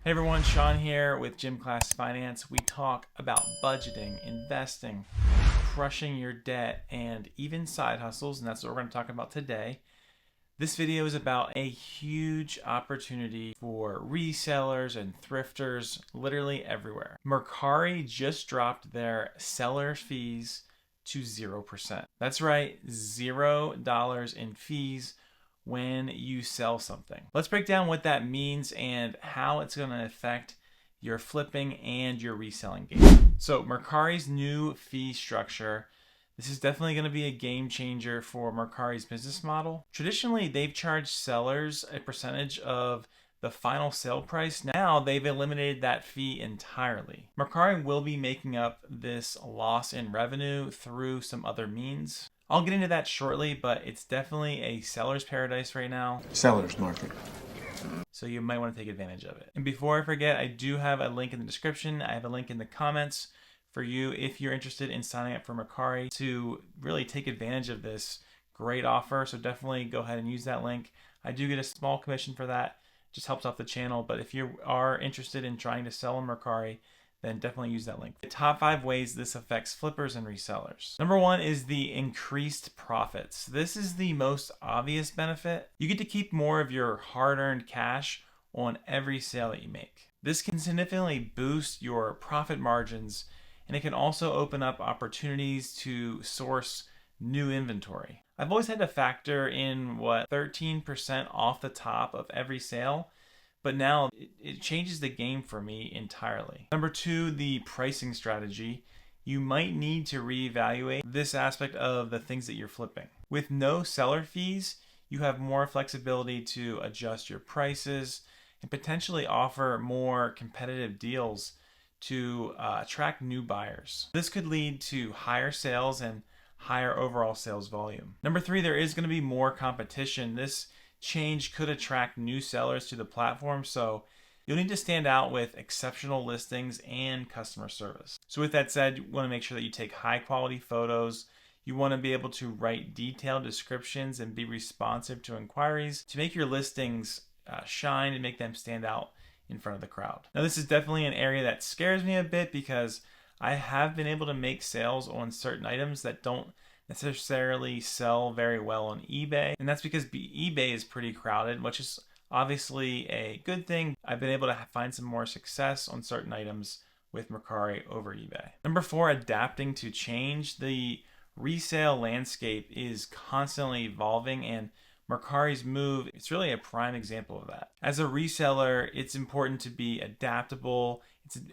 Hey everyone, Sean here with Gym Class Finance. We talk about budgeting, investing, crushing your debt, and even side hustles, and that's what we're going to talk about today. This video is about a huge opportunity for resellers and thrifters literally everywhere. Mercari just dropped their seller fees to 0%. That's right, $0 in fees when you sell something. Let's break down what that means and how it's going to affect your flipping and your reselling game. So Mercari's new fee structure, this is definitely going to be a game changer for Mercari's business model. Traditionally, they've charged sellers a percentage of the final sale price. Now they've eliminated that fee entirely. Mercari will be making up this loss in revenue through some other means. I'll get into that shortly, but it's definitely a seller's paradise right now. Seller's market. So you might want to take advantage of it. And before I forget, I do have a link in the description. I have a link in the comments for you if you're interested in signing up for Mercari to really take advantage of this great offer. So definitely go ahead and use that link. I do get a small commission for that. Just helps out the channel. But if you are interested in trying to sell on Mercari, then definitely use that link. The top 5 ways this affects flippers and resellers. Number 1 is the increased profits. This is the most obvious benefit. You get to keep more of your hard-earned cash on every sale that you make. This can significantly boost your profit margins, and it can also open up opportunities to source new inventory. I've always had to factor in 13% off the top of every sale, but now it changes the game for me entirely. Number 2, the pricing strategy. You might need to reevaluate this aspect of the things that you're flipping. With no seller fees, you have more flexibility to adjust your prices and potentially offer more competitive deals to attract new buyers. This could lead to higher sales and higher overall sales volume. Number 3, there is going to be more competition. This change could attract new sellers to the platform, so you'll need to stand out with exceptional listings and customer service. So with that said, you want to make sure that you take high quality photos. You want to be able to write detailed descriptions and be responsive to inquiries to make your listings shine and make them stand out in front of the crowd. Now this is definitely an area that scares me a bit because I have been able to make sales on certain items that don't necessarily sell very well on eBay, and that's because eBay is pretty crowded, which is obviously a good thing. I've been able to find some more success on certain items with Mercari over eBay. Number 4, adapting to change. The resale landscape is constantly evolving, and Mercari's move, it's really a prime example of that. As a reseller, it's important to be adaptable.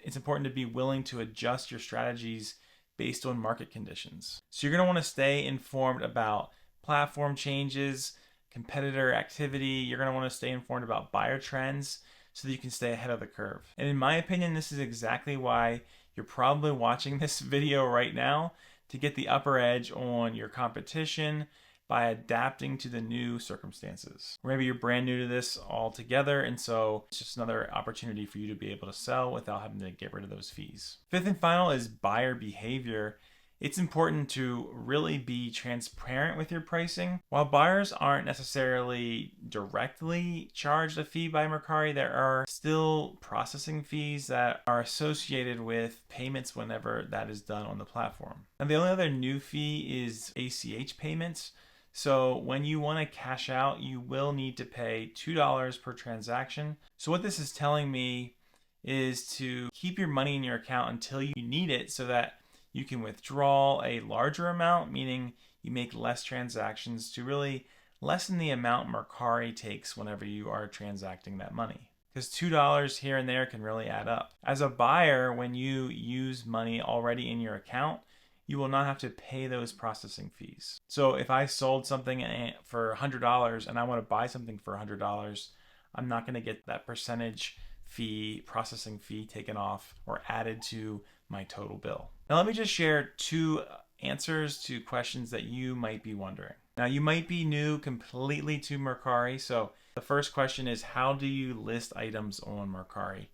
It's important to be willing to adjust your strategies based on market conditions. So you're going to want to stay informed about platform changes, competitor activity. You're going to want to stay informed about buyer trends so that you can stay ahead of the curve. And in my opinion, this is exactly why you're probably watching this video right now, to get the upper edge on your competition by adapting to the new circumstances. Or maybe you're brand new to this altogether, and so it's just another opportunity for you to be able to sell without having to get rid of those fees. 5th and final is buyer behavior. It's important to really be transparent with your pricing. While buyers aren't necessarily directly charged a fee by Mercari, there are still processing fees that are associated with payments whenever that is done on the platform. And the only other new fee is ACH payments. So when you want to cash out, you will need to pay $2 per transaction. So what this is telling me is to keep your money in your account until you need it so that you can withdraw a larger amount, meaning you make less transactions, to really lessen the amount Mercari takes whenever you are transacting that money. Because $2 here and there can really add up. As a buyer, when you use money already in your account, you will not have to pay those processing fees. So if I sold something for $100 and I want to buy something for $100, I'm not going to get that percentage fee, processing fee taken off or added to my total bill. Now let me just share 2 answers to questions that you might be wondering. Now you might be new completely to Mercari. So the first question is, how do you list items on Mercari?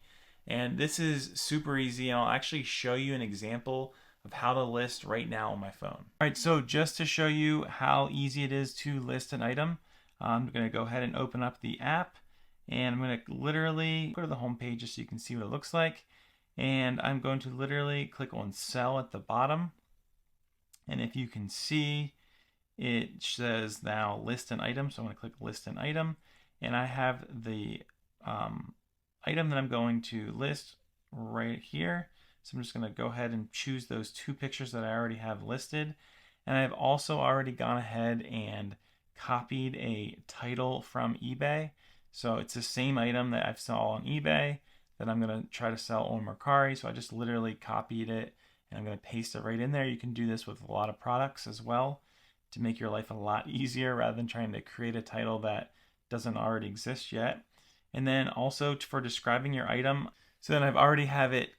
And this is super easy, and I'll actually show you an example of how to list right now on my phone. All right, so just to show you how easy it is to list an item, I'm going to go ahead and open up the app, And I'm going to literally go to the home page just so you can see what it looks like. And I'm going to literally click on sell at the bottom. And if you can see, it says now list an item. So I'm going to click list an item. And I have the item that I'm going to list right here. So I'm just going to go ahead and choose those two pictures that I already have listed. And I've also already gone ahead and copied a title from eBay. So it's the same item that I've saw on eBay that I'm going to try to sell on Mercari. So I just literally copied it and I'm going to paste it right in there. You can do this with a lot of products as well to make your life a lot easier rather than trying to create a title that doesn't already exist yet. And then also for describing your item, so then I've already have it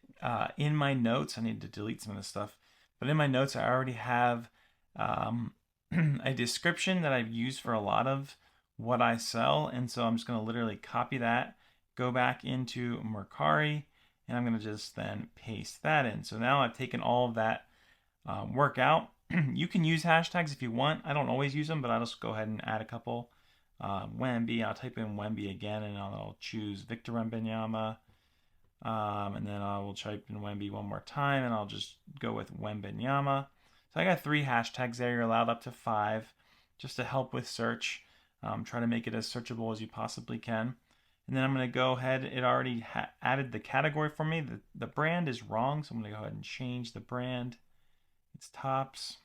in my notes. I need to delete some of this stuff, but in my notes I already have a description that I've used for a lot of what I sell. And so I'm just going to literally copy that, go back into Mercari, and I'm going to just then paste that in. So now I've taken all of that work out. You can use hashtags if you want. I don't always use them, but I'll just go ahead and add a couple. Wemby, I'll type in Wemby again, and I'll choose Victor Wembanyama. And then I will type in Wemby one more time, and I'll just go with Wembanyama. So I got 3 hashtags there. You're allowed up to 5 just to help with search. Try to make it as searchable as you possibly can. And then I'm going to go ahead. It already added the category for me. The brand is wrong, so I'm going to go ahead and change the brand. It's tops.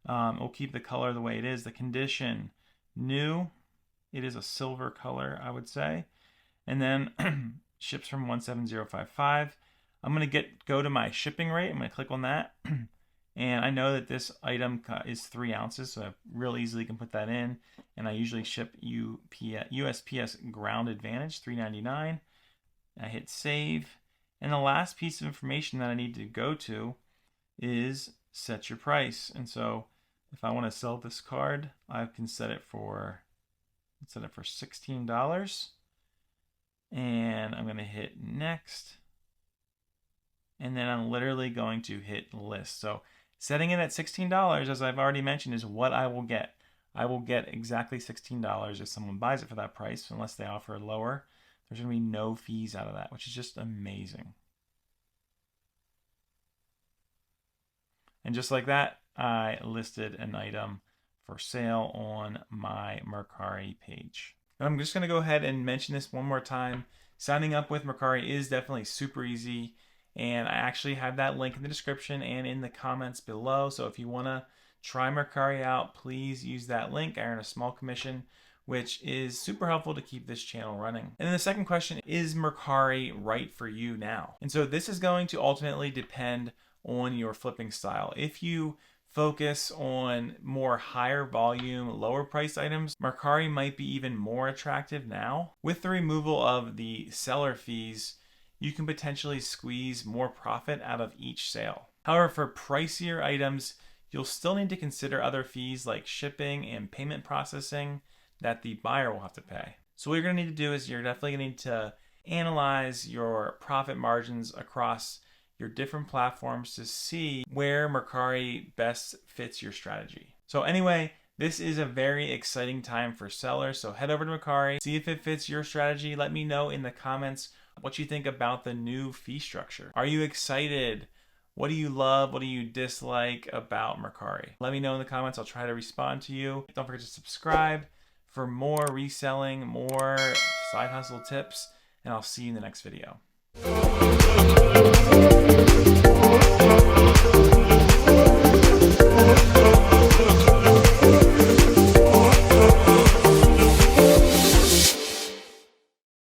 We'll keep the color the way it is. The condition, new. It is a silver color, I would say. And then ships from 17055. I'm going to go to my shipping rate. I'm going to click on that. And I know that this item is 3 ounces, so I real easily can put that in. And I usually ship USPS Ground Advantage, $3.99. I hit save. And the last piece of information that I need to go to is set your price. And so if I want to sell this card, I can set it for $16. And I'm going to hit next. And then I'm literally going to hit list. So setting it at $16, as I've already mentioned, is what I will get. I will get exactly $16 if someone buys it for that price, unless they offer lower. There's going to be no fees out of that, which is just amazing. And just like that, I listed an item for sale on my Mercari page. And I'm just going to go ahead and mention this one more time. Signing up with Mercari is definitely super easy. And I actually have that link in the description and in the comments below. So if you want to try Mercari out, please use that link. I earn a small commission, which is super helpful to keep this channel running. And then the second question, is Mercari right for you now? And so this is going to ultimately depend on your flipping style. If you focus on more higher volume, lower priced items, Mercari might be even more attractive now. With the removal of the seller fees, you can potentially squeeze more profit out of each sale. However, for pricier items, you'll still need to consider other fees like shipping and payment processing that the buyer will have to pay. So what you're going to need to do is you're definitely going to need to analyze your profit margins across your different platforms to see where Mercari best fits your strategy. So anyway, this is a very exciting time for sellers. So head over to Mercari, see if it fits your strategy. Let me know in the comments what you think about the new fee structure. Are you excited? What do you love? What do you dislike about Mercari? Let me know in the comments. I'll try to respond to you. Don't forget to subscribe for more reselling, more side hustle tips, and I'll see you in the next video.